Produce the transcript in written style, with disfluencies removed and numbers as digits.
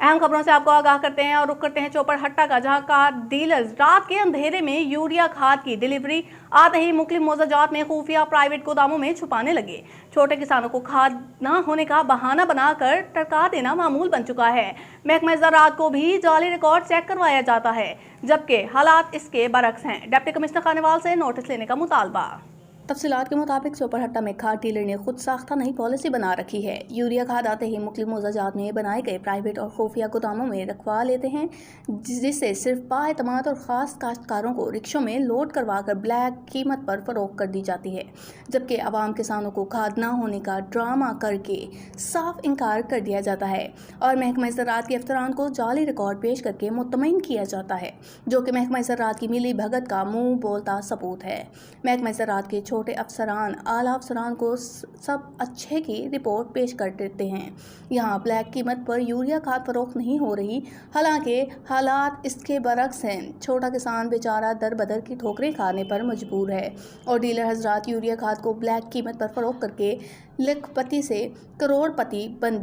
अहम खबरों से आपको आगाह करते हैं और रुक करते हैं चौपड़हट्टा का, जहां खाद डीलर्स रात के अंधेरे में यूरिया खाद की डिलीवरी आते ही मुख्तलिफ मोज़ाजात में खुफिया प्राइवेट गोदामों में छुपाने लगे। छोटे किसानों को खाद न होने का बहाना बनाकर टरका देना मामूल बन चुका है। महकमा ज़राअत को भी जाली रिकॉर्ड चेक करवाया जाता है, जबकि हालात इसके बरक्स हैं। डिप्टी कमिश्नर खानेवाल से नोटिस लेने का मुतालबा। तफसीलात के मुताबिक चौपड़हट्टा में खाद डीलर ने खुद साख्ता नई पॉलिसी बना रखी है। यूरिया खाद आते ही मुख्तलिफ मोज़ाजात में बनाए गए प्राइवेट और खुफिया गोदामों में रखवा लेते हैं, जिससे सिर्फ बाएतमाद और ख़ास काश्तकारों को रिक्शों में लोड करवा कर ब्लैक कीमत पर फ़रोख्त कर दी जाती है, जबकि आवाम किसानों को खाद ना होने का ड्रामा करके साफ इनकार कर दिया जाता है और महकमा ज़राअत के अफसरान को जाली रिकॉर्ड पेश करके मुतमईन किया जाता है, जो कि महकमा ज़राअत की मिली भगत का मुँह बोलता सबूत है। महकमा ज़राअत के छोटे अफसरान आला अफसरान को सब अच्छे की रिपोर्ट पेश कर देते हैं। यहाँ ब्लैक कीमत पर यूरिया खाद फरोख्त नहीं हो रही, हालांकि हालात इसके बरक्स हैं। छोटा किसान बेचारा दर बदर की ठोकरें खाने पर मजबूर है और डीलर हजरात यूरिया खाद को ब्लैक कीमत पर फरोख्त करके लखपति से करोड़पति बन